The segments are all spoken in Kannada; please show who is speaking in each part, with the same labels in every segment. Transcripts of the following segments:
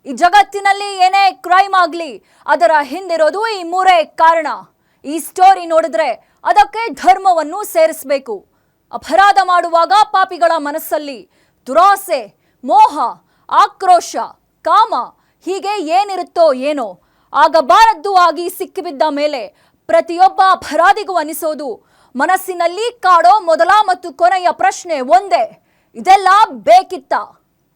Speaker 1: ಈ ಜಗತ್ತಿನಲ್ಲಿ ಏನೇ ಕ್ರೈಮ್ ಆಗಲಿ ಅದರ ಹಿಂದಿರೋದು ಈ ಮೂರೇ ಕಾರಣ. ಈ ಸ್ಟೋರಿ ನೋಡಿದ್ರೆ ಅದಕ್ಕೆ ಧರ್ಮವನ್ನು ಸೇರಿಸಬೇಕು. ಅಪರಾಧ ಮಾಡುವಾಗ ಪಾಪಿಗಳ ಮನಸ್ಸಲ್ಲಿ ದುರಾಸೆ, ಮೋಹ, ಆಕ್ರೋಶ, ಕಾಮ ಹೀಗೆ ಏನಿರುತ್ತೋ ಏನೋ ಆಗಬಾರದ್ದು ಆಗಿ ಸಿಕ್ಕಿಬಿದ್ದ ಮೇಲೆ ಪ್ರತಿಯೊಬ್ಬ ಅಪರಾಧಿಗೂ ಅನಿಸೋದು ಮನಸ್ಸಿನಲ್ಲಿ ಕಾಡೋ ಮೊದಲ ಮತ್ತು ಕೊನೆಯ ಪ್ರಶ್ನೆ ಒಂದೇ, ಇದೆಲ್ಲ ಬೇಕಿತ್ತ?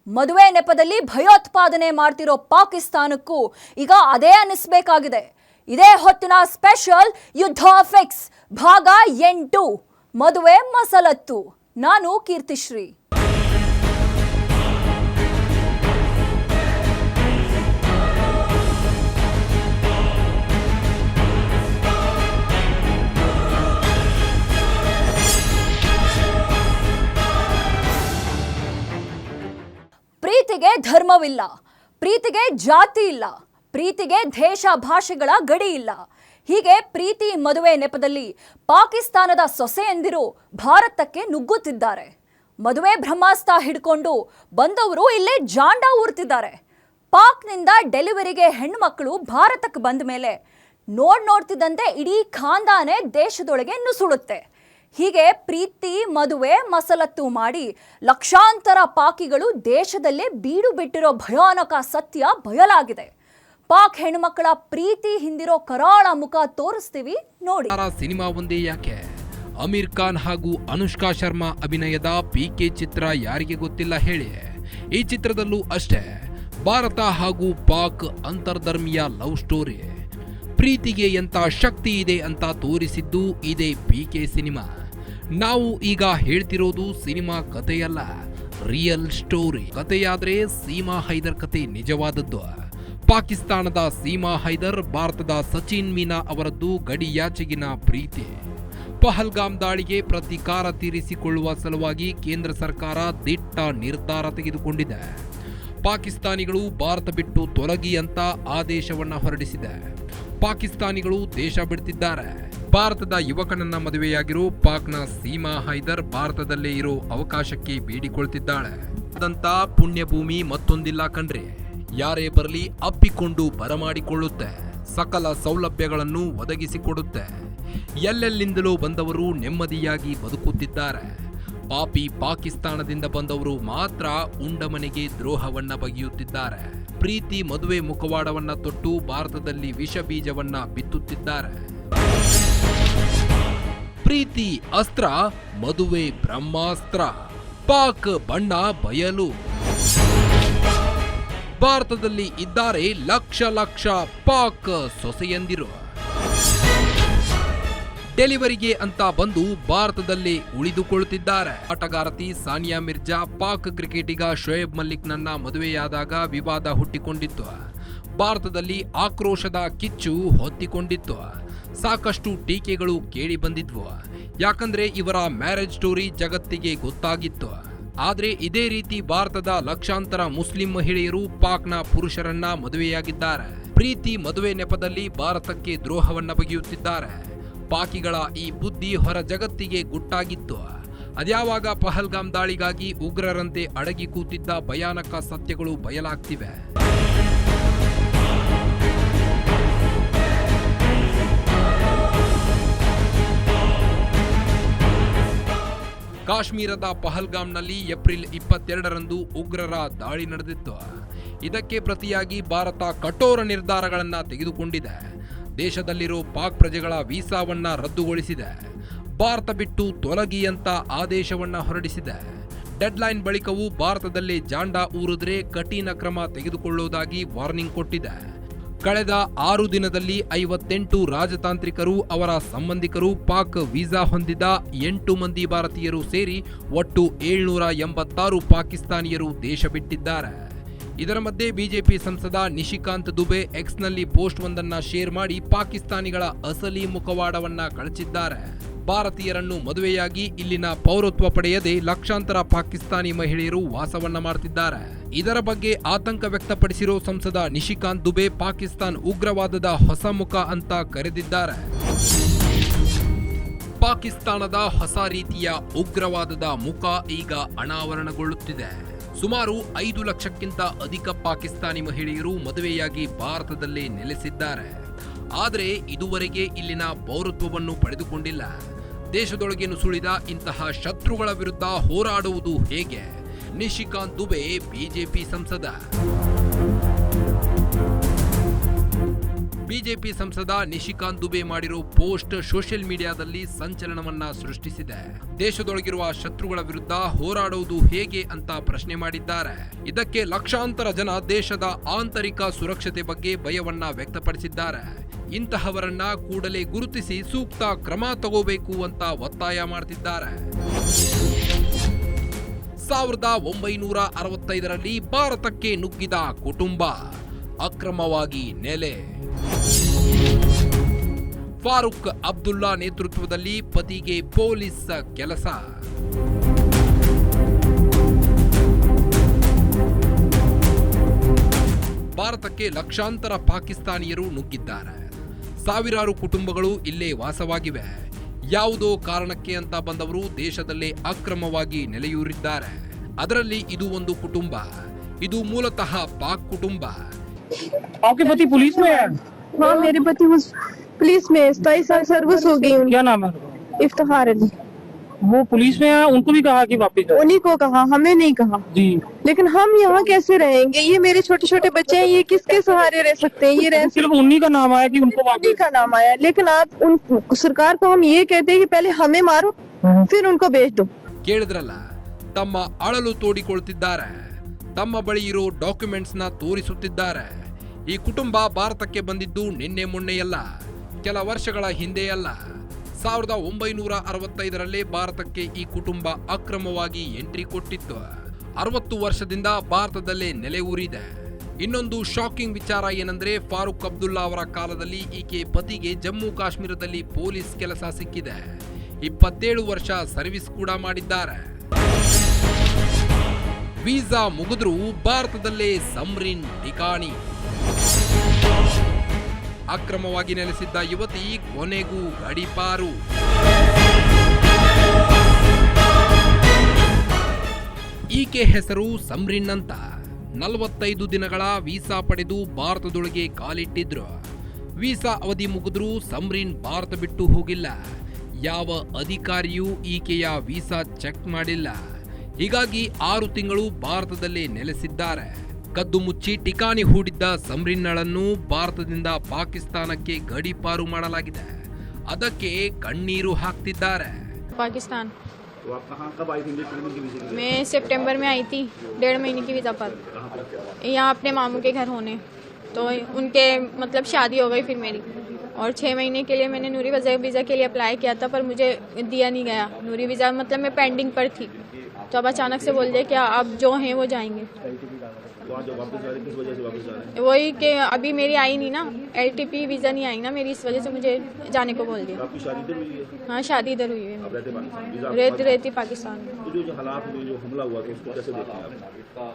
Speaker 1: ಮದುವೆ ನೆಪದಲ್ಲಿ ಭಯೋತ್ಪಾದನೆ ಮಾಡ್ತಿರೋ ಪಾಕಿಸ್ತಾನಕ್ಕೂ ಈಗ ಅದೇ ಅನ್ನಿಸ್ಬೇಕಾಗಿದೆ. ಇದೇ ಹೊತ್ತಿನ ಸ್ಪೆಷಲ್ ಯುದ್ಧ ಫಿಕ್ಸ್ ಭಾಗ 8 ಮದುವೆ ಮಸಲತ್ತು. ನಾನು ಕೀರ್ತಿಶ್ರೀ. ಪ್ರೀತಿಗೆ ಧರ್ಮವಿಲ್ಲ, ಪ್ರೀತಿಗೆ ಜಾತಿ ಇಲ್ಲ, ಪ್ರೀತಿಗೆ ದೇಶ ಭಾಷೆಗಳ ಗಡಿ ಇಲ್ಲ. ಹೀಗೆ ಪ್ರೀತಿ ಮದುವೆ ನೆಪದಲ್ಲಿ ಪಾಕಿಸ್ತಾನದ ಸೊಸೆಯಂದಿರು ಭಾರತಕ್ಕೆ ನುಗ್ಗುತ್ತಿದ್ದಾರೆ. ಮದುವೆ ಬ್ರಹ್ಮಾಸ್ತ್ರ ಹಿಡ್ಕೊಂಡು ಬಂದವರು ಇಲ್ಲೇ ಜಾಂಡ ಊರ್ತಿದ್ದಾರೆ. ಪಾಕ್ನಿಂದ ಡೆಲಿವರಿಗೆ ಹೆಣ್ಮಕ್ಳು ಭಾರತಕ್ಕೆ ಬಂದ ಮೇಲೆ ನೋಡ್ತಿದ್ದಂತೆ ಇಡೀ ಖಾನ್ದಾನೆ ದೇಶದೊಳಗೆ ನುಸುಳುತ್ತೆ. ಹೀಗೆ ಪ್ರೀತಿ ಮದುವೆ ಮಸಲತ್ತು ಮಾಡಿ ಲಕ್ಷಾಂತರ ಪಾಕಿಗಳು ದೇಶದಲ್ಲೇ ಬೀಡು ಬಿಟ್ಟಿರೋ ಭಯಾನಕ ಸತ್ಯ ಬಯಲಾಗಿದೆ. ಪಾಕ್ ಹೆಣ್ಮಕ್ಕಳ ಪ್ರೀತಿ ಹಿಂದಿರೋ ಕರಾಳ ಮುಖ ತೋರಿಸ್ತೀವಿ ನೋಡಿ.
Speaker 2: ಸಿನಿಮಾ ಒಂದೇ ಯಾಕೆ, ಅಮೀರ್ ಖಾನ್ ಹಾಗೂ ಅನುಷ್ಕಾ ಶರ್ಮಾ ಅಭಿನಯದ ಪಿಕೆ ಚಿತ್ರ ಯಾರಿಗೆ ಗೊತ್ತಿಲ್ಲ ಹೇಳಿ. ಈ ಚಿತ್ರದಲ್ಲೂ ಅಷ್ಟೇ ಭಾರತ ಹಾಗೂ ಪಾಕ್ ಅಂತರ್ಧರ್ಮೀಯ ಲವ್ ಸ್ಟೋರಿ. ಪ್ರೀತಿಗೆ ಎಂತ ಶಕ್ತಿ ಇದೆ ಅಂತ ತೋರಿಸಿದ್ದು ಇದೇ ಪಿಕೆ ಸಿನಿಮಾ. ನಾವು ಈಗ ಹೇಳ್ತಿರೋದು ಸಿನಿಮಾ ಕಥೆಯಲ್ಲ, ರಿಯಲ್ ಸ್ಟೋರಿ. ಕಥೆಯಾದ್ರೆ ಸೀಮಾ ಹೈದರ್ ಕತೆ ನಿಜವಾದದ್ದು. ಪಾಕಿಸ್ತಾನದ ಸೀಮಾ ಹೈದರ್ ಭಾರತದ ಸಚಿನ್ ಮೀನಾ ಅವರದ್ದು ಗಡಿಯಾಚೆಗಿನ ಪ್ರೀತಿ. ಪಹಲ್ಗಾಮ್ ದಾಳಿಗೆ ಪ್ರತೀಕಾರ ತೀರಿಸಿಕೊಳ್ಳುವ ಸಲುವಾಗಿ ಕೇಂದ್ರ ಸರ್ಕಾರ ದಿಟ್ಟ ನಿರ್ಧಾರ ತೆಗೆದುಕೊಂಡಿದೆ. ಪಾಕಿಸ್ತಾನಿಗಳು ಭಾರತ ಬಿಟ್ಟು ತೊಲಗಿ ಅಂತ ಆದೇಶವನ್ನ ಹೊರಡಿಸಿದೆ. ಪಾಕಿಸ್ತಾನಿಗಳು ದೇಶ ಬಿಡ್ತಿದ್ದಾರೆ. ಭಾರತದ ಯುವಕನನ್ನ ಮದುವೆಯಾಗಿರೋ ಪಾಕ್ನ ಸೀಮಾ ಹೈದರ್ ಭಾರತದಲ್ಲೇ ಇರೋ ಅವಕಾಶಕ್ಕೆ ಬೇಡಿಕೊಳ್ತಿದ್ದಾಳೆ. ಅದಂತ ಪುಣ್ಯಭೂಮಿ ಮತ್ತೊಂದಿಲ್ಲ ಕಣ್ರಿ. ಯಾರೇ ಬರಲಿ ಅಪ್ಪಿಕೊಂಡು ಬರಮಾಡಿಕೊಳ್ಳುತ್ತೆ, ಸಕಲ ಸೌಲಭ್ಯಗಳನ್ನು ಒದಗಿಸಿಕೊಡುತ್ತೆ. ಎಲ್ಲೆಲ್ಲಿಂದಲೂ ಬಂದವರು ನೆಮ್ಮದಿಯಾಗಿ ಬದುಕುತ್ತಿದ್ದಾರೆ. ಪಾಪಿ ಪಾಕಿಸ್ತಾನದಿಂದ ಬಂದವರು ಮಾತ್ರ ಉಂಡ ಮನೆಗೆ ದ್ರೋಹವನ್ನ ಬಗೆಯುತ್ತಿದ್ದಾರೆ. ಪ್ರೀತಿ ಮದುವೆ ಮುಖವಾಡವನ್ನ ತೊಟ್ಟು ಭಾರತದಲ್ಲಿ ವಿಷ ಬೀಜವನ್ನ ಬಿತ್ತುತ್ತಿದ್ದಾರೆ. ಪ್ರೀತಿ ಅಸ್ತ್ರ, ಮದುವೆ ಬ್ರಹ್ಮಾಸ್ತ್ರ. ಪಾಕ್ ಬಣ್ಣ ಬಯಲು. ಭಾರತದಲ್ಲಿ ಇದ್ದಾರೆ ಲಕ್ಷ ಲಕ್ಷ ಪಾಕ್ ಸೊಸೆಯಂದಿರು. ಡೆಲಿವರಿಗೆ ಅಂತ ಬಂದು ಭಾರತದಲ್ಲಿ ಉಳಿದುಕೊಳ್ಳುತ್ತಿದ್ದಾರೆ. ಆಟಗಾರತಿ ಸಾನಿಯಾ ಮಿರ್ಜಾ ಪಾಕ್ ಕ್ರಿಕೆಟಿಗ ಶೋಯಬ್ ಮಲ್ಲಿಕ್ನನ್ನ ಮದುವೆಯಾದಾಗ ವಿವಾದ ಹುಟ್ಟಿಕೊಂಡಿತ್ತು. ಭಾರತದಲ್ಲಿ ಆಕ್ರೋಶದ ಕಿಚ್ಚು ಹೊತ್ತಿಕೊಂಡಿತ್ತು. ಸಾಕಷ್ಟು ಟೀಕೆಗಳು ಕೇಳಿ ಬಂದಿದ್ವು. ಯಾಕಂದ್ರೆ ಇವರ ಮ್ಯಾರೇಜ್ ಸ್ಟೋರಿ ಜಗತ್ತಿಗೆ ಗೊತ್ತಾಗಿತ್ತು. ಆದ್ರೆ ಇದೇ ರೀತಿ ಭಾರತದ ಲಕ್ಷಾಂತರ ಮುಸ್ಲಿಂ ಮಹಿಳೆಯರು ಪಾಕ್ನ ಪುರುಷರನ್ನ ಮದುವೆಯಾಗಿದ್ದಾರೆ. ಪ್ರೀತಿ ಮದುವೆ ನೆಪದಲ್ಲಿ ಭಾರತಕ್ಕೆ ದ್ರೋಹವನ್ನ ಬಗೆಯುತ್ತಿದ್ದಾರೆ. ಪಾಕಿಗಳ ಈ ಬುದ್ಧಿ ಹೊರ ಜಗತ್ತಿಗೆ ಗುಟ್ಟಾಗಿತ್ತು. ಅದ್ಯಾವಾಗ ಪಹಲ್ಗಾಮ್ ದಾಳಿಗಾಗಿ ಉಗ್ರರಂತೆ ಅಡಗಿ ಕೂತಿದ್ದ ಭಯಾನಕ ಸತ್ಯಗಳು ಬಯಲಾಗ್ತಿವೆ. ಕಾಶ್ಮೀರದ ಪಹಲ್ಗಾಮ್ನಲ್ಲಿ ಏಪ್ರಿಲ್ 22ರಂದು ಉಗ್ರರ ದಾಳಿ ನಡೆದಿತ್ತು. ಇದಕ್ಕೆ ಪ್ರತಿಯಾಗಿ ಭಾರತ ಕಠೋರ ನಿರ್ಧಾರಗಳನ್ನ ತೆಗೆದುಕೊಂಡಿದೆ. ದೇಶದಲ್ಲಿರೋ ಪಾಕ್ ಪ್ರಜೆಗಳ ವೀಸಾವನ್ನ ರದ್ದುಗೊಳಿಸಿದೆ. ಭಾರತ ಬಿಟ್ಟು ತೊಲಗಿ ಅಂತ ಆದೇಶವನ್ನ ಹೊರಡಿಸಿದೆ. ಡೆಡ್ಲೈನ್ ಬಳಿಕವೂ ಭಾರತದಲ್ಲಿ ಜಾಂಡ ಊರಿದ್ರೆ ಕಠಿಣ ಕ್ರಮ ತೆಗೆದುಕೊಳ್ಳುವುದಾಗಿ ವಾರ್ನಿಂಗ್ ಕೊಟ್ಟಿದೆ. ಕಳೆದ 6 ದಿನದಲ್ಲಿ 58 ರಾಜತಾಂತ್ರಿಕರು, ಅವರ ಸಂಬಂಧಿಕರು, ಪಾಕ್ ವೀಸಾ ಹೊಂದಿದ 8 ಮಂದಿ ಭಾರತೀಯರು ಸೇರಿ ಒಟ್ಟು 786 ಪಾಕಿಸ್ತಾನಿಯರು ದೇಶ ಬಿಟ್ಟಿದ್ದಾರೆ. ಇದರ ಮಧ್ಯೆ ಬಿಜೆಪಿ ಸಂಸದ ನಿಶಿಕಾಂತ್ ದುಬೆ ಎಕ್ಸ್ನಲ್ಲಿ ಪೋಸ್ಟ್ ಒಂದನ್ನ ಶೇರ್ ಮಾಡಿ ಪಾಕಿಸ್ತಾನಿಗಳ ಅಸಲಿ ಮುಖವಾಡವನ್ನ ಕಳಚಿದ್ದಾರೆ. ಭಾರತೀಯರನ್ನು ಮದುವೆಯಾಗಿ ಇಲ್ಲಿನ ಪೌರತ್ವ ಪಡೆಯದೆ ಲಕ್ಷಾಂತರ ಪಾಕಿಸ್ತಾನಿ ಮಹಿಳೆಯರು ವಾಸವನ್ನ ಮಾಡುತ್ತಿದ್ದಾರೆ. ಇದರ ಬಗ್ಗೆ ಆತಂಕ ವ್ಯಕ್ತಪಡಿಸಿರೋ ಸಂಸದ ನಿಶಿಕಾಂತ್ ದುಬೆ ಪಾಕಿಸ್ತಾನ್ ಉಗ್ರವಾದದ ಹೊಸ ಮುಖ ಅಂತ ಕರೆದಿದ್ದಾರೆ. ಪಾಕಿಸ್ತಾನದ ಹೊಸ ರೀತಿಯ ಉಗ್ರವಾದದ ಮುಖ ಈಗ ಅನಾವರಣಗೊಳ್ಳುತ್ತಿದೆ. ಸುಮಾರು 5 ಲಕ್ಷಕ್ಕಿಂತ ಅಧಿಕ ಪಾಕಿಸ್ತಾನಿ ಮಹಿಳೆಯರು ಮದುವೆಯಾಗಿ ಭಾರತದಲ್ಲೇ ನೆಲೆಸಿದ್ದಾರೆ. ಆದರೆ ಇದುವರೆಗೆ ಇಲ್ಲಿನ ಪೌರತ್ವವನ್ನು ಪಡೆದುಕೊಂಡಿಲ್ಲ. ದೇಶದೊಳಗೆ ನುಸುಳಿದ ಇಂತಹ ಶತ್ರುಗಳ ವಿರುದ್ಧ ಹೋರಾಡುವುದು ಹೇಗೆ? ನಿಶಿಕಾಂತ್ ದುಬೆ ಬಿಜೆಪಿ ಸಂಸದ. ಬಿಜೆಪಿ ಸಂಸದ ನಿಶಿಕಾಂತ್ ದುಬೆ ಮಾಡಿರೋ ಪೋಸ್ಟ್ ಸೋಷಿಯಲ್ ಮೀಡಿಯಾದಲ್ಲಿ ಸಂಚಲನವನ್ನ ಸೃಷ್ಟಿಸಿದೆ. ದೇಶದೊಳಗಿರುವ ಶತ್ರುಗಳ ವಿರುದ್ಧ ಹೋರಾಡುವುದು ಹೇಗೆ ಅಂತ ಪ್ರಶ್ನೆ ಮಾಡಿದ್ದಾರೆ. ಇದಕ್ಕೆ ಲಕ್ಷಾಂತರ ಜನ ದೇಶದ ಆಂತರಿಕ ಸುರಕ್ಷತೆ ಬಗ್ಗೆ ಭಯವನ್ನ ವ್ಯಕ್ತಪಡಿಸಿದ್ದಾರೆ. ಇಂತಹವರನ್ನ ಕೂಡಲೇ ಗುರುತಿಸಿ ಸೂಕ್ತ ಕ್ರಮ ತಗೋಬೇಕು ಅಂತ ಒತ್ತಾಯ ಮಾಡ್ತಿದ್ದಾರೆ. 1965ರಲ್ಲಿ ಭಾರತಕ್ಕೆ ನುಗ್ಗಿದ ಕುಟುಂಬ, ಅಕ್ರಮವಾಗಿ ನೆಲೆ. ಫಾರೂಕ್ ಅಬ್ದುಲ್ಲಾ ನೇತೃತ್ವದಲ್ಲಿ ಪತಿಗೆ ಪೊಲೀಸ್ ಕೆಲಸ. ಭಾರತಕ್ಕೆ ಲಕ್ಷಾಂತರ ಪಾಕಿಸ್ತಾನಿಯರು ನುಗ್ಗಿದ್ದಾರೆ. ಸಾವಿರಾರು ಕುಟುಂಬಗಳು ಇಲ್ಲೇ ವಾಸವಾಗಿವೆ. ಯಾವುದೋ ಕಾರಣಕ್ಕೆ ಅಂತ ಬಂದವರು ದೇಶದಲ್ಲೇ ಅಕ್ರಮವಾಗಿ ನೆಲೆಯೂರಿದ್ದಾರೆ. ಅದರಲ್ಲಿ ಇದು ಒಂದು ಕುಟುಂಬ. ಇದು ಮೂಲತಃ ಪಾಕ್ ಕುಟುಂಬ.
Speaker 3: आपके पति पुलिस में है?
Speaker 4: हाँ, मेरे पति पुलिस में 27 साल सर्विस हो गई उनकी।
Speaker 3: क्या नाम है?
Speaker 4: इफ्तिखार अली।
Speaker 3: वो पुलिस में है, उनको भी कहा कि वापस जाओ।
Speaker 4: उन्हीं को कहा, हमें नहीं कहा।
Speaker 3: जी,
Speaker 4: लेकिन हम यहाँ कैसे रहेंगे? ये मेरे छोटे छोटे बच्चे हैं, ये किसके सहारे रह सकते हैं? ये रह
Speaker 3: सिर्फ उन्हीं का नाम आया कि उनको
Speaker 4: उन्हीं
Speaker 3: वापस।
Speaker 4: का नाम आया। लेकिन आप उन सरकार को हम ये कहते हैं कि पहले हमें मारो फिर उनको भेज दो।
Speaker 2: ಕೇಳಿದ್ರಲ್ಲ, ತಮ್ಮ ಅಳಲು ತೋಡಿಕೊಳ್ತಿದ್ದಾರೆ. ತಮ್ಮ ಬಳಿ ಇರೋ ಡಾಕ್ಯುಮೆಂಟ್ಸ್ ನ ತೋರಿಸುತ್ತಿದ್ದಾರೆ. ಈ ಕುಟುಂಬ ಭಾರತಕ್ಕೆ ಬಂದಿದ್ದು ನಿನ್ನೆ ಮೊನ್ನೆಯಲ್ಲ, ಕೆಲ ವರ್ಷಗಳ ಹಿಂದೆಯಲ್ಲ. 1965ರಲ್ಲೇ ಭಾರತಕ್ಕೆ ಈ ಕುಟುಂಬ ಅಕ್ರಮವಾಗಿ ಎಂಟ್ರಿ ಕೊಟ್ಟಿತ್ತು. 60 ವರ್ಷದಿಂದ ಭಾರತದಲ್ಲೇ ನೆಲೆ ಊರಿದೆ. ಇನ್ನೊಂದು ಶಾಕಿಂಗ್ ವಿಚಾರ ಏನಂದ್ರೆ, ಫಾರೂಕ್ ಅಬ್ದುಲ್ಲಾ ಅವರ ಕಾಲದಲ್ಲಿ ಈಕೆ ಪತಿಗೆ ಜಮ್ಮು ಕಾಶ್ಮೀರದಲ್ಲಿ ಪೊಲೀಸ್ ಕೆಲಸ ಸಿಕ್ಕಿದೆ. 27 ವರ್ಷ ಸರ್ವಿಸ್ ಕೂಡ ಮಾಡಿದ್ದಾರೆ. ವೀಸಾ ಮುಗಿದ್ರೂ ಭಾರತದಲ್ಲೇ ಸಮ್ರಿನ್ ಠಿಕಾಣಿ. ಅಕ್ರಮವಾಗಿ ನೆಲೆಸಿದ್ದ ಯುವತಿ ಕೊನೆಗೂ ಗಡೀಪಾರು. ಈಕೆ ಹೆಸರು ಸಮ್ರಿನ್ ಅಂತ. 45 ದಿನಗಳ ವೀಸಾ ಪಡೆದು ಭಾರತದೊಳಗೆ ಕಾಲಿಟ್ಟಿದ್ರು. ವೀಸಾ ಅವಧಿ ಮುಗಿದ್ರೂ ಸಮ್ರಿನ್ ಭಾರತ ಬಿಟ್ಟು ಹೋಗಿಲ್ಲ. ಯಾವ ಅಧಿಕಾರಿಯೂ ಈಕೆಯ ವೀಸಾ ಚೆಕ್ ಮಾಡಿಲ್ಲ. ಹೀಗಾಗಿ 6 ತಿಂಗಳು ಭಾರತದಲ್ಲೇ ನೆಲೆಸಿದ್ದಾರೆ. ಕದ್ದು ಮುಚ್ಚಿ ಠಿಕಾಣಿ ಹೂಡಿದ್ದ ಸಮ್ರಿನ್ನಳನ್ನು ಭಾರತದಿಂದ ಪಾಕಿಸ್ತಾನಕ್ಕೆ ಗಡೀಪಾರು ಮಾಡಲಾಗಿದೆ. ಅದಕ್ಕೆ ಕಣ್ಣೀರು ಹಾಕ್ತಿದ್ದಾರೆ.
Speaker 5: पाकिस्तान मैं सितंबर में आई थी, 1.5 महीने की वीज़ा पर। यहाँ अपने मामू के घर होने, तो उनके मतलब शादी हो गई फिर मेरी। और 6 महीने के लिए मैंने नूरी वीज़ा के लिए अप्लाई किया था, पर मुझे दिया नहीं गया नूरी वीज़ा। मतलब मैं पेंडिंग पर थी, तो अब अचानक से बोल दिया कि अब जो हैं वो जाएंगे। वही कि अभी मेरी आई नहीं ना, LTP वीज़ा नहीं आई ना मेरी, इस वजह से मुझे जाने को बोल दिया।
Speaker 6: आपकी शादी इधर हुई है?
Speaker 5: हाँ, शादी इधर हुई है।
Speaker 6: आप
Speaker 5: रहती पाकिस्तान में।
Speaker 6: तो जो हालात में जो हमला हुआ था उसको कैसे देखते हैं आप?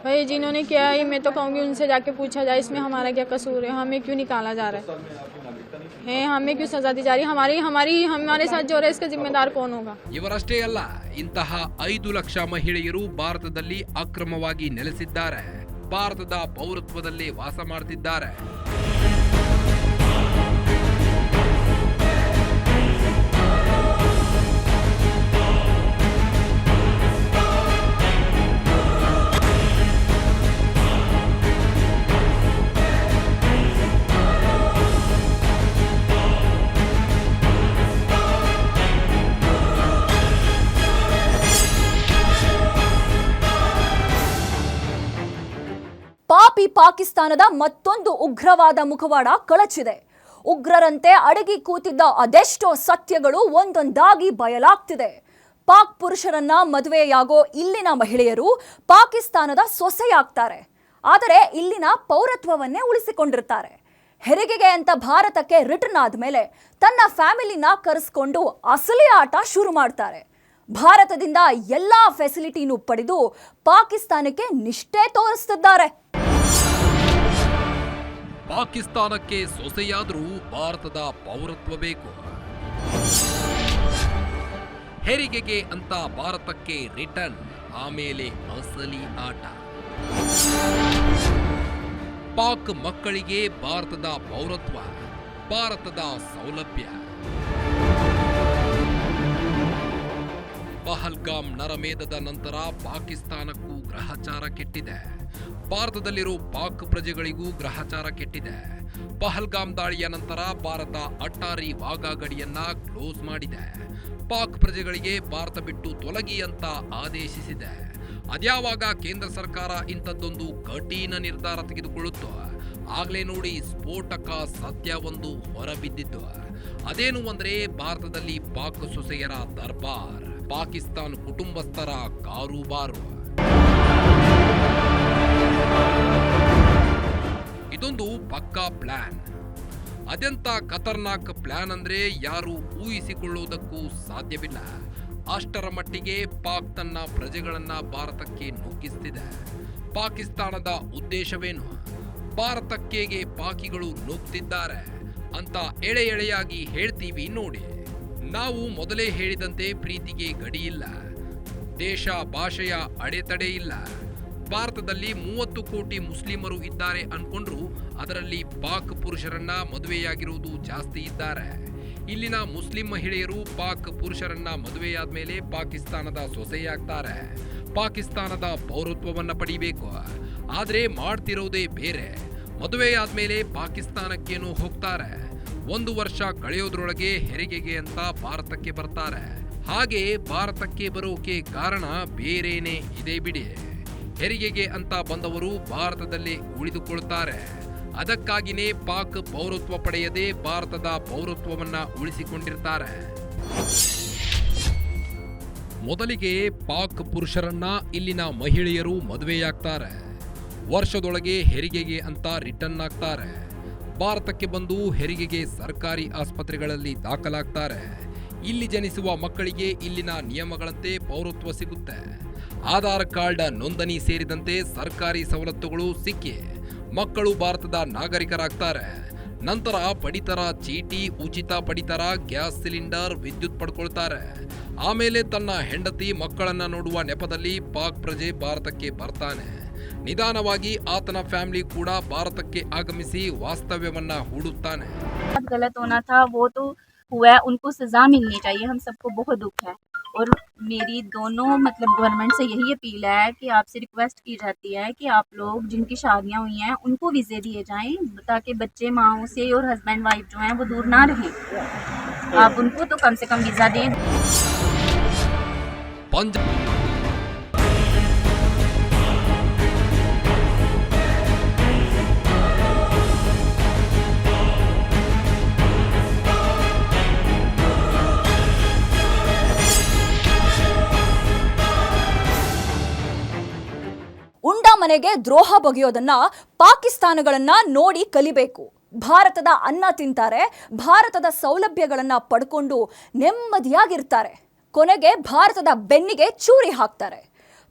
Speaker 5: भाई जिन्होंने किया है, मैं तो कहूँगी उनसे जाके पूछा जाए इसमें हमारा क्या कसूर है, हमें क्यों निकाला जा रहा है, हमें क्यों सजा दी जा रही है? हमारे साथ जो रहा है इसका जिम्मेदार कौन होगा?
Speaker 2: ಇವರಷ್ಟೇ ಅಲ್ಲ, ಇಂತಹ 5 ಲಕ್ಷ ಮಹಿಳೆಯರು ಭಾರತದಲ್ಲಿ ಅಕ್ರಮವಾಗಿ ನೆಲೆಸಿದ್ದಾರೆ. ಭಾರತದ ಪೌರತ್ವದಲ್ಲೇ ವಾಸ ಮಾಡ್ತಿದ್ದಾರೆ.
Speaker 1: ಪಾಪಿ ಪಾಕಿಸ್ತಾನದ ಮತ್ತೊಂದು ಉಗ್ರವಾದ ಮುಖವಾಡ ಕಳಚಿದೆ. ಉಗ್ರರಂತೆ ಅಡಗಿ ಕೂತಿದ್ದ ಅದೆಷ್ಟೋ ಸತ್ಯಗಳು ಒಂದೊಂದಾಗಿ ಬಯಲಾಗ್ತಿದೆ. ಪಾಕ್ ಪುರುಷರನ್ನ ಮದುವೆಯಾಗೋ ಇಲ್ಲಿನ ಮಹಿಳೆಯರು ಪಾಕಿಸ್ತಾನದ ಸೊಸೆಯಾಗ್ತಾರೆ. ಆದರೆ ಇಲ್ಲಿನ ಪೌರತ್ವವನ್ನೇ ಉಳಿಸಿಕೊಂಡಿರ್ತಾರೆ. ಹೆರಿಗೆಗೆ ಅಂತ ಭಾರತಕ್ಕೆ ರಿಟರ್ನ್ ಆದ್ಮೇಲೆ ತನ್ನ ಫ್ಯಾಮಿಲಿನ ಕರೆಸ್ಕೊಂಡು ಅಸಲಿ ಆಟ ಶುರು ಮಾಡ್ತಾರೆ. ಭಾರತದಿಂದ ಎಲ್ಲಾ ಫೆಸಿಲಿಟಿನೂ ಪಡೆದು ಪಾಕಿಸ್ತಾನಕ್ಕೆ ನಿಷ್ಠೆ ತೋರಿಸ್ತಿದ್ದಾರೆ.
Speaker 2: ಪಾಕಿಸ್ತಾನಕ್ಕೆ ಸೊಸೆಯಾದರೂ ಭಾರತದ ಪೌರತ್ವ ಬೇಕು. ಹೆರಿಗೆಗೆ ಅಂತ ಭಾರತಕ್ಕೆ ರಿಟರ್ನ್, ಆಮೇಲೆ ಅಸಲಿ ಆಟ. ಪಾಕ್ ಮಕ್ಕಳಿಗೆ ಭಾರತದ ಪೌರತ್ವ, ಭಾರತದ ಸೌಲಭ್ಯ. ಪಹಲ್ಗಾಮ್ ನರಮೇಧದ ನಂತರ ಪಾಕಿಸ್ತಾನಕ್ಕೂ ಗ್ರಹಚಾರ ಕೆಟ್ಟಿದೆ. ಭಾರತದಲ್ಲಿರೋ ಪಾಕ್ ಪ್ರಜೆಗಳಿಗೂ ಗ್ರಹಚಾರ ಕೆಟ್ಟಿದೆ. ಪಹಲ್ಗಾಮ್ ದಾಳಿಯ ನಂತರ ಭಾರತ ಅಟ್ಟಾರಿ ವಾಘಾ ಗಡಿಯನ್ನ ಕ್ಲೋಸ್ ಮಾಡಿದೆ. ಪಾಕ್ ಪ್ರಜೆಗಳಿಗೆ ಭಾರತ ಬಿಟ್ಟು ತೊಲಗಿ ಅಂತ ಆದೇಶಿಸಿದೆ. ಅದ್ಯಾವಾಗ ಕೇಂದ್ರ ಸರ್ಕಾರ ಇಂಥದ್ದೊಂದು ಕಠಿಣ ನಿರ್ಧಾರ ತೆಗೆದುಕೊಳ್ಳುತ್ತೋ ಆಗ್ಲೇ ನೋಡಿ ಸ್ಫೋಟಕ ಸತ್ಯವೊಂದು ಹೊರಬಿದ್ದಿತ್ತು. ಅದೇನು ಅಂದ್ರೆ ಭಾರತದಲ್ಲಿ ಪಾಕ್ ಸೊಸೆಯರ ದರ್ಬಾರ್, ಪಾಕಿಸ್ತಾನ ಕುಟುಂಬಸ್ಥರ ಕಾರುಬಾರು. ಇದೊಂದು ಪಕ್ಕಾ ಪ್ಲಾನ್. ಅದೆಂತ ಖತರ್ನಾಕ್ ಪ್ಲಾನ್ ಅಂದ್ರೆ ಯಾರು ಊಹಿಸಿಕೊಳ್ಳುವುದಕ್ಕೂ ಸಾಧ್ಯವಿಲ್ಲ. ಅಷ್ಟರ ಮಟ್ಟಿಗೆ ಪಾಕ್ ತನ್ನ ಪ್ರಜೆಗಳನ್ನ ಭಾರತಕ್ಕೆ ನುಗ್ಗಿಸ್ತಿದೆ. ಪಾಕಿಸ್ತಾನದ ಉದ್ದೇಶವೇನು? ಭಾರತಕ್ಕೇಗೆ ಪಾಕಿಗಳು ನುಗ್ತಿದ್ದಾರೆ ಅಂತ ಎಳೆ ಎಳೆಯಾಗಿ ಹೇಳ್ತೀವಿ ನೋಡಿ. ನಾವು ಮೊದಲೇ ಹೇಳಿದಂತೆ ಪ್ರೀತಿಗೆ ಗಡಿಯಿಲ್ಲ, ದೇಶ ಭಾಷೆಯ ಅಡೆತಡೆ ಇಲ್ಲ. ಭಾರತದಲ್ಲಿ 30 ಕೋಟಿ ಮುಸ್ಲಿಮರು ಇದ್ದಾರೆ ಅನ್ಕೊಂಡ್ರು ಅದರಲ್ಲಿ ಪಾಕ್ ಪುರುಷರನ್ನ ಮದುವೆಯಾಗಿರುವುದು ಜಾಸ್ತಿ ಇದ್ದಾರೆ. ಇಲ್ಲಿನ ಮುಸ್ಲಿಂ ಮಹಿಳೆಯರು ಪಾಕ್ ಪುರುಷರನ್ನ ಮದುವೆಯಾದ್ಮೇಲೆ ಪಾಕಿಸ್ತಾನದ ಸೊಸೆಯಾಗ್ತಾರೆ, ಪಾಕಿಸ್ತಾನದ ಪೌರತ್ವವನ್ನ ಪಡಿಬೇಕು. ಆದ್ರೆ ಮಾಡ್ತಿರೋದೇ ಬೇರೆ. ಮದುವೆಯಾದ್ಮೇಲೆ ಪಾಕಿಸ್ತಾನಕ್ಕೇನೋ ಹೋಗ್ತಾರೆ, 1 ವರ್ಷ ಕಳೆಯೋದ್ರೊಳಗೆ ಹೆರಿಗೆಗೆ ಅಂತ ಭಾರತಕ್ಕೆ ಬರ್ತಾರೆ. ಹಾಗೆ ಭಾರತಕ್ಕೆ ಬರೋಕೆ ಕಾರಣ ಬೇರೇನೇ ಇದೆ ಬಿಡಿ. ಹೆರಿಗೆಗೆ ಅಂತ ಬಂದವರು ಭಾರತದಲ್ಲಿ ಉಳಿದುಕೊಳ್ತಾರೆ. ಅದಕ್ಕಾಗಿನೇ ಪಾಕ್ ಪೌರತ್ವ ಪಡೆಯದೆ ಭಾರತದ ಪೌರತ್ವವನ್ನ ಉಳಿಸಿಕೊಂಡಿರ್ತಾರೆ. ಮೊದಲಿಗೆ ಪಾಕ್ ಪುರುಷರನ್ನ ಇಲ್ಲಿನ ಮಹಿಳೆಯರು ಮದುವೆಯಾಗ್ತಾರೆ. ವರ್ಷದೊಳಗೆ ಹೆರಿಗೆಗೆ ಅಂತ ರಿಟರ್ನ್ ಆಗ್ತಾರೆ. ಭಾರತಕ್ಕೆ ಬಂದು ಹೆರಿಗೆಗೆ ಸರ್ಕಾರಿ ಆಸ್ಪತ್ರೆಗಳಲ್ಲಿ ದಾಖಲಾಗ್ತಾರೆ. ಇಲ್ಲಿ ಜನಿಸುವ ಮಕ್ಕಳಿಗೆ ಇಲ್ಲಿನ ನಿಯಮಗಳಂತೆ ಪೌರತ್ವ ಸಿಗುತ್ತೆ. ಆಧಾರ್ ಕಾರ್ಡ್ ನೋಂದಣಿ ಸೇರಿದಂತೆ ಸರ್ಕಾರಿ ಸವಲತ್ತುಗಳು ಸಿಕ್ಕಿ ಮಕ್ಕಳು ಭಾರತದ ನಾಗರಿಕರಾಗ್ತಾರೆ. ನಂತರ ಪಡಿತರ ಚೀಟಿ, ಉಚಿತ ಪಡಿತರ, ಗ್ಯಾಸ್ ಸಿಲಿಂಡರ್, ವಿದ್ಯುತ್ ಪಡ್ಕೊಳ್ತಾರೆ. ಆಮೇಲೆ ತನ್ನ ಹೆಂಡತಿ ಮಕ್ಕಳನ್ನ ನೋಡುವ ನೆಪದಲ್ಲಿ ಪಾಕ್ ಪ್ರಜೆ ಭಾರತಕ್ಕೆ ಬರ್ತಾನೆ. ನಿಧಾನವಾಗಿ ಆತನ ಫ್ಯಾಮಿಲಿ ಕೂಡ ಭಾರತಕ್ಕೆ ಆಗಮಿಸಿ ವಾಸ್ತವ್ಯವನ್ನ ಹೂಡುತ್ತಾನೆ.
Speaker 7: गलत होना था वो तो हुआ है, उनको सजा मिलनी चाहिए. हम सबको बहुत दुख है और मेरी दोनों मतलब गवर्नमेंट से यही अपील है कि आपसे रिक्वेस्ट की जाती है कि आप लोग जिनकी शादियां हुई हैं उनको वीज़े दिए जाएं ताकि बच्चे माओ से और हस्बैंड वाइफ जो हैं वो दूर ना रहें. आप उनको तो कम से कम वीज़ा दें.
Speaker 1: ಉಂಡ ಮನೆಗೆ ದ್ರೋಹ ಬಗೆಯೋದನ್ನ ಪಾಕಿಸ್ತಾನಗಳನ್ನ ನೋಡಿ ಕಲಿಬೇಕು. ಭಾರತದ ಅನ್ನ ತಿಂತಾರೆ, ಭಾರತದ ಸೌಲಭ್ಯಗಳನ್ನ ಪಡ್ಕೊಂಡು ನೆಮ್ಮದಿಯಾಗಿರ್ತಾರೆ. ಕೊನೆಗೆ ಭಾರತದ ಬೆನ್ನಿಗೆ ಚೂರಿ ಹಾಕ್ತಾರೆ.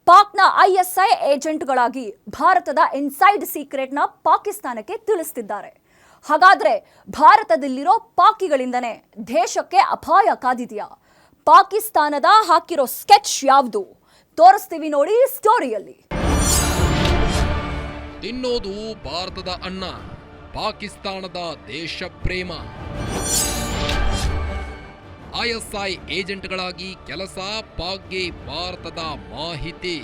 Speaker 1: ಪಾಕ್ನ ISI ಏಜೆಂಟ್ಗಳಾಗಿ ಭಾರತದ ಇನ್ಸೈಡ್ ಸೀಕ್ರೆಟ್ನ ಪಾಕಿಸ್ತಾನಕ್ಕೆ ತಿಳಿಸ್ತಿದ್ದಾರೆ. ಹಾಗಾದ್ರೆ ಭಾರತದಲ್ಲಿರೋ ಪಾಕಿಗಳಿಂದನೇ ದೇಶಕ್ಕೆ ಅಪಾಯ ಕಾದಿದೆಯಾ? ಪಾಕಿಸ್ತಾನದ ಹಾಕಿರೋ ಸ್ಕೆಚ್ ಯಾವುದು? ತೋರಿಸ್ತೀವಿ ನೋಡಿ ಸ್ಟೋರಿಯಲ್ಲಿ.
Speaker 2: ತಿನ್ನೋದು ಭಾರತದ ಅನ್ನ, ಪಾಕಿಸ್ತಾನದ ದೇಶ ಪ್ರೇಮ. ISI ಏಜೆಂಟ್ಗಳಾಗಿ ಕೆಲಸ, ಪಾಕ್ಗೆ ಭಾರತದ ಮಾಹಿತಿ.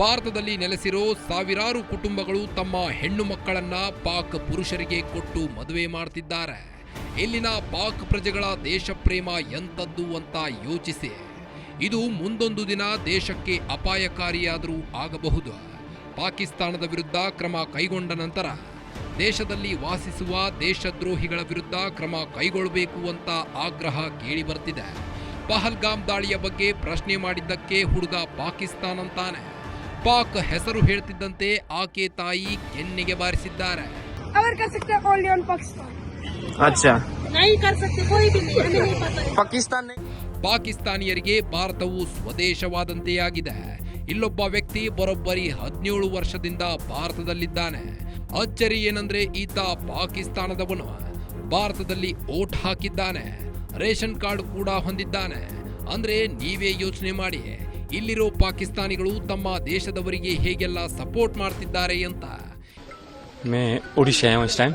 Speaker 2: ಭಾರತದಲ್ಲಿ ನೆಲೆಸಿರೋ ಸಾವಿರಾರು ಕುಟುಂಬಗಳು ತಮ್ಮ ಹೆಣ್ಣು ಮಕ್ಕಳನ್ನ ಪಾಕ್ ಪುರುಷರಿಗೆ ಕೊಟ್ಟು ಮದುವೆ ಮಾಡ್ತಿದ್ದಾರೆ. ಇಲ್ಲಿನ ಪಾಕ್ ಪ್ರಜೆಗಳ ದೇಶ ಪ್ರೇಮ ಎಂಥದ್ದು ಅಂತ ಯೋಚಿಸಿ. ಇದು ಮುಂದೊಂದು ದಿನ ದೇಶಕ್ಕೆ ಅಪಾಯಕಾರಿಯಾದರೂ ಆಗಬಹುದು. ಪಾಕಿಸ್ತಾನದ ವಿರುದ್ಧ ಕ್ರಮ ಕೈಗೊಂಡ ನಂತರ ದೇಶದಲ್ಲಿ ವಾಸಿಸುವ ದೇಶದ್ರೋಹಿಗಳ ವಿರುದ್ಧ ಕ್ರಮ ಕೈಗೊಳ್ಳಬೇಕು ಅಂತ ಆಗ್ರಹ ಕೇಳಿ ಬರ್ತಿದೆ. ಪಹಲ್ಗಾಮ್ ದಾಳಿಯ ಬಗ್ಗೆ ಪ್ರಶ್ನೆ ಮಾಡಿದ್ದಕ್ಕೆ ಹುಡುಗ ಪಾಕಿಸ್ತಾನ ಅಂತಾನೆ. ಪಾಕ್ ಹೆಸರು ಹೇಳ್ತಿದ್ದಂತೆ ಆಕೆ ತಾಯಿ ಕೆನ್ನೆಗೆ ಬಾರಿಸಿದ್ದಾರೆ. ಪಾಕಿಸ್ತಾನಿಯರಿಗೆ ಭಾರತವು ಸ್ವದೇಶವಾದಂತೆಯಾಗಿದೆ. ಇಲ್ಲೊಬ್ಬ ವ್ಯಕ್ತಿ ಬರೋಬ್ಬರಿ 17 ವರ್ಷದಿಂದ ಭಾರತದಲ್ಲಿದ್ದಾನೆ. ಅಚ್ಚರಿ ಏನಂದ್ರೆ ಈತ ಪಾಕಿಸ್ತಾನದವನು. ಭಾರತದಲ್ಲಿ ವೋಟ್ ಹಾಕಿದ್ದಾನೆ, ರೇಷನ್ ಕಾರ್ಡ್ ಕೂಡ ಹೊಂದಿದ್ದಾನೆ. ಅಂದ್ರೆ ನೀವೇ ಯೋಚನೆ ಮಾಡಿ, ಇಲ್ಲಿರೋ ಪಾಕಿಸ್ತಾನಿಗಳು ತಮ್ಮ ದೇಶದವರಿಗೆ ಹೇಗೆಲ್ಲ ಸಪೋರ್ಟ್ ಮಾಡ್ತಿದ್ದಾರೆ ಅಂತ.
Speaker 8: मैं उड़ीसा आया हूँ इस टाइम।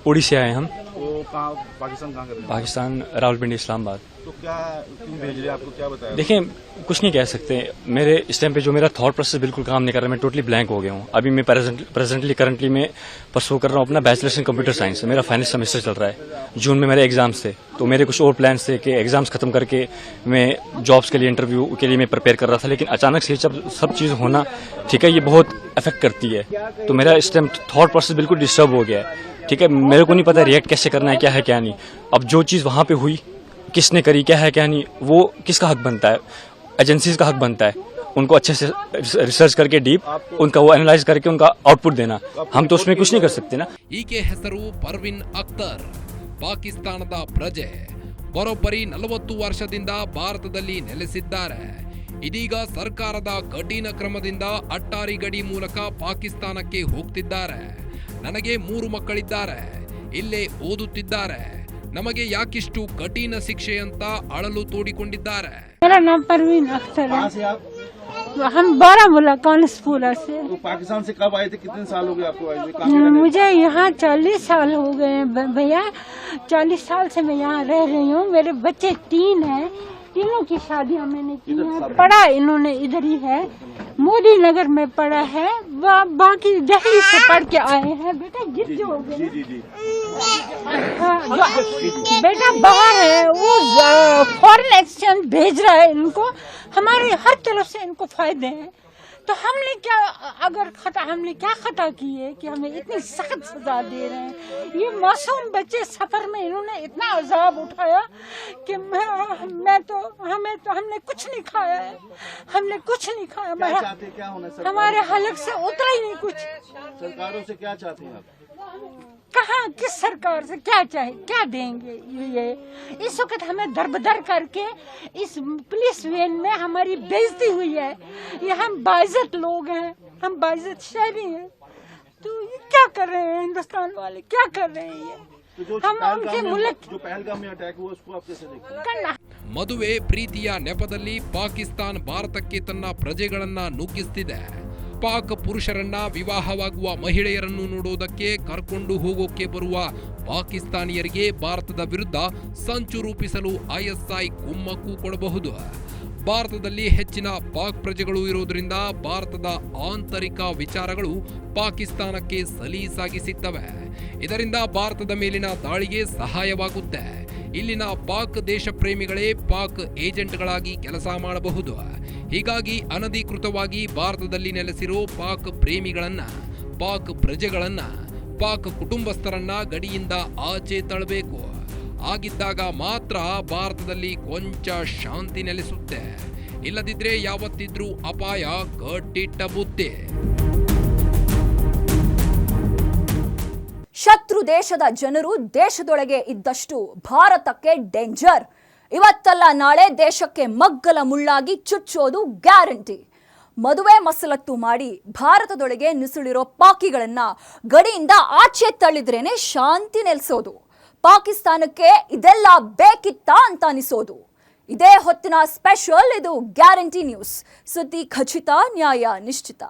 Speaker 8: उड़ीसा आए हम।
Speaker 6: तो कहाँ पाकिस्तान कहाँ कर रहे हैं?
Speaker 8: पाकिस्तान रावलपिंडी इस्लामाबाद।
Speaker 6: तो क्या क्यों भेज रहे हैं, आपको क्या बताया?
Speaker 8: देखिए कुछ नहीं कह सकते, मेरे इस टाइम पे जो मेरा थॉट प्रोसेस बिल्कुल काम नहीं कर रहा, मैं टोटली ब्लैंक हो गया हूँ। अभी मैं करंटली मैं परसू कर रहा हूँ अपना बैचलर्स इन कंप्यूटर साइंस। मेरा फाइनल सेमेस्टर चल रहा है, जून में मेरे एग्जाम्स थे, तो मेरे कुछ और प्लान्स थे कि एग्जाम्स खत्म करके मैं जॉब्स के लिए इंटरव्यू के लिए मैं प्रिपेयर कर रहा था, लेकिन अचानक से सब चीज़ होना, ठीक है, ये बहुत अफेक्ट करती है। तो मेरा इस टाइम थॉट प्रोसेस बिल्कुल डिस्टर्ब हो गया है, ठीक है। मेरे को नहीं पता रिएक्ट कैसे करना है, क्या है क्या नहीं। अब जो चीज़ वहाँ पे हुई, किसने करी, क्या है क्या नहीं, वो किसका हक बनता है? एजेंसीज का हक बनता है उनको अच्छे से रिसर्च करके डीप उनका वो एनालाइज करके उनका आउटपुट देना। हम तो उसमें कुछ नहीं कर सकते ना।
Speaker 2: ಈಕೆ ಹೆಸರು ಪರ್ವಿನ್ ಅಖ್ತರ್, ಪಾಕಿಸ್ತಾನದ ಪ್ರಜೆ. ಬರೋಬ್ಬರಿ 40 ವರ್ಷದಿಂದ ಭಾರತದಲ್ಲಿ ನೆಲೆಸಿದ್ದಾರೆ. ಇದೀಗ ಸರ್ಕಾರದ ಕಠಿಣ ಕ್ರಮದಿಂದ ಅಟ್ಟಾರಿ ಗಡಿ ಮೂಲಕ ಪಾಕಿಸ್ತಾನಕ್ಕೆ ಹೋಗ್ತಿದ್ದಾರೆ. ನನಗೆ 3 ಮಕ್ಕಳಿದ್ದಾರೆ, ಇಲ್ಲೇ ಓದುತ್ತಿದ್ದಾರೆ. ನಮಗೆ ಯಾಕಿಷ್ಟು ಕಠಿಣ ಶಿಕ್ಷೆ ಅಂತ ಅಳಲು ತೋಡಿಕೊಂಡಿದ್ದಾರೆ.
Speaker 9: मेरा नाम परवीन अख्तर
Speaker 6: कहाँ
Speaker 9: है।
Speaker 6: से आप?
Speaker 9: हम बारामूला कानसपुरा से।
Speaker 6: तो पाकिस्तान से कब आए थे, कितने साल हो गए आपको आए हुए? कहाँ पे रहने?
Speaker 9: मुझे यहाँ 40 साल हो गए हैं भैया। 40 साल से मैं यहाँ रह रही हूँ। मेरे बच्चे 3 हैं, तीनों की शादियाँ मैंने की हैं। पढ़ा इन्होंने इधर ही है, मोदी नगर में पढ़ा है, बाकी दिल्ली से पढ़ के आए हैं। बेटा गिर जाओगे ना।
Speaker 6: जी जी
Speaker 9: हाँ, बेटा बाहर है, वो फॉरेन एक्सचेंज भेज रहा है इनको। हमारे हर तरफ से इनको फायदे हैं। तो हमने क्या खता की है कि हमें इतनी सख्त सजा दे रहे हैं? ये मासूम बच्चे सफर में इन्होंने इतना अजाब उठाया कि हमने कुछ नहीं खाया है, हमने कुछ नहीं खाया।
Speaker 6: क्या चाहते हैं, क्या होना है?
Speaker 9: हमारे हलक से उतरा ही नहीं कुछ।
Speaker 6: सरकारों से क्या चाहते हैं आप?
Speaker 9: कहाँ किस सरकार से क्या चाहे, क्या देंगे? ये इस वक्त हमें दरबदर करके इस पुलिस वैन में हमारी बेइज्जती हुई है। ये हम बाइज्जत लोग हैं, हम बाइज्जत शहरी हैं। तो ये क्या कर रहे हैं हिंदुस्तान वाले, क्या कर रहे हैं ये?
Speaker 6: तो जो
Speaker 9: हम उनके मुल्क
Speaker 6: जो पहलगाम में अटैक हुआ उसको आप कैसे देखते हैं?
Speaker 9: करना।
Speaker 2: ಮದುವೆ ಪ್ರೀತಿಯ ನೆಪದಲ್ಲಿ ಪಾಕಿಸ್ತಾನ ಭಾರತಕ್ಕೆ ತನ್ನ ಪ್ರಜೆಗಳನ್ನ ನುಗ್ಗಿಸ್ತಿದೆ. ಪಾಕ್ ಪುರುಷರನ್ನ ವಿವಾಹವಾಗುವ ಮಹಿಳೆಯರನ್ನು ನೋಡೋದಕ್ಕೆ ಕರ್ಕೊಂಡು ಹೋಗೋಕೆ ಬರುವ ಪಾಕಿಸ್ತಾನಿಯರಿಗೆ ಭಾರತದ ವಿರುದ್ಧ ಸಂಚು ರೂಪಿಸಲು ಐಎಸ್ಐ ಕುಮ್ಮಕ್ಕು ಕೊಡಬಹುದು. ಭಾರತದಲ್ಲಿ ಹೆಚ್ಚಿನ ಪಾಕ್ ಪ್ರಜೆಗಳು ಇರೋದ್ರಿಂದ ಭಾರತದ ಆಂತರಿಕ ವಿಚಾರಗಳು ಪಾಕಿಸ್ತಾನಕ್ಕೆ ಸಲೀಸಾಗಿ ಸಿಗ್ತವೆ. ಇದರಿಂದ ಭಾರತದ ಮೇಲಿನ ದಾಳಿಗೆ ಸಹಾಯವಾಗುತ್ತೆ. ಇಲ್ಲಿನ ಪಾಕ್ ದೇಶ ಪ್ರೇಮಿಗಳೇ ಪಾಕ್ ಏಜೆಂಟ್ಗಳಾಗಿ ಕೆಲಸ ಮಾಡಬಹುದು. ಹೀಗಾಗಿ ಅನಧಿಕೃತವಾಗಿ ಭಾರತದಲ್ಲಿ ನೆಲೆಸಿರೋ ಪಾಕ್ ಪ್ರೇಮಿಗಳನ್ನ, ಪಾಕ್ ಪ್ರಜೆಗಳನ್ನ, ಪಾಕ್ ಕುಟುಂಬಸ್ಥರನ್ನ ಗಡಿಯಿಂದ ಆಚೆ ತಳ್ಳಬೇಕು. ಆಗಿದ್ದಾಗ ಮಾತ್ರ ಭಾರತದಲ್ಲಿ ಕೊಂಚ ಶಾಂತಿ ನೆಲೆಸುತ್ತೆ. ಇಲ್ಲದಿದ್ರೆ ಯಾವತ್ತಿದ್ರೂ ಅಪಾಯ ಕಟ್ಟಿಟ್ಟ ಬುದ್ಧಿ.
Speaker 1: ಶತ್ರು ದೇಶದ ಜನರು ದೇಶದೊಳಗೆ ಇದ್ದಷ್ಟು ಭಾರತಕ್ಕೆ ಡೇಂಜರ್. ಇವತ್ತಲ್ಲ ನಾಳೆ ದೇಶಕ್ಕೆ ಮಗ್ಗಲ ಮುಳ್ಳಾಗಿ ಚುಚ್ಚೋದು ಗ್ಯಾರಂಟಿ. ಮದುವೆ ಮಸಲತ್ತು ಮಾಡಿ ಭಾರತದೊಳಗೆ ನುಸುಳಿರೋ ಪಾಕಿಗಳನ್ನ ಗಡಿಯಿಂದ ಆಚೆ ತಳ್ಳಿದ್ರೇನೆ ಶಾಂತಿ ನೆಲೆಸೋದು. ಪಾಕಿಸ್ತಾನಕ್ಕೆ ಇದೆಲ್ಲ ಬೇಕಿತ್ತಾ ಅಂತ ಅನಿಸೋದು. ಇದೇ ಹೊತ್ತಿನ ಸ್ಪೆಷಲ್ ಇದು ಗ್ಯಾರಂಟಿ ನ್ಯೂಸ್. ಸುದ್ದಿ ಖಚಿತ, ನ್ಯಾಯ ನಿಶ್ಚಿತ.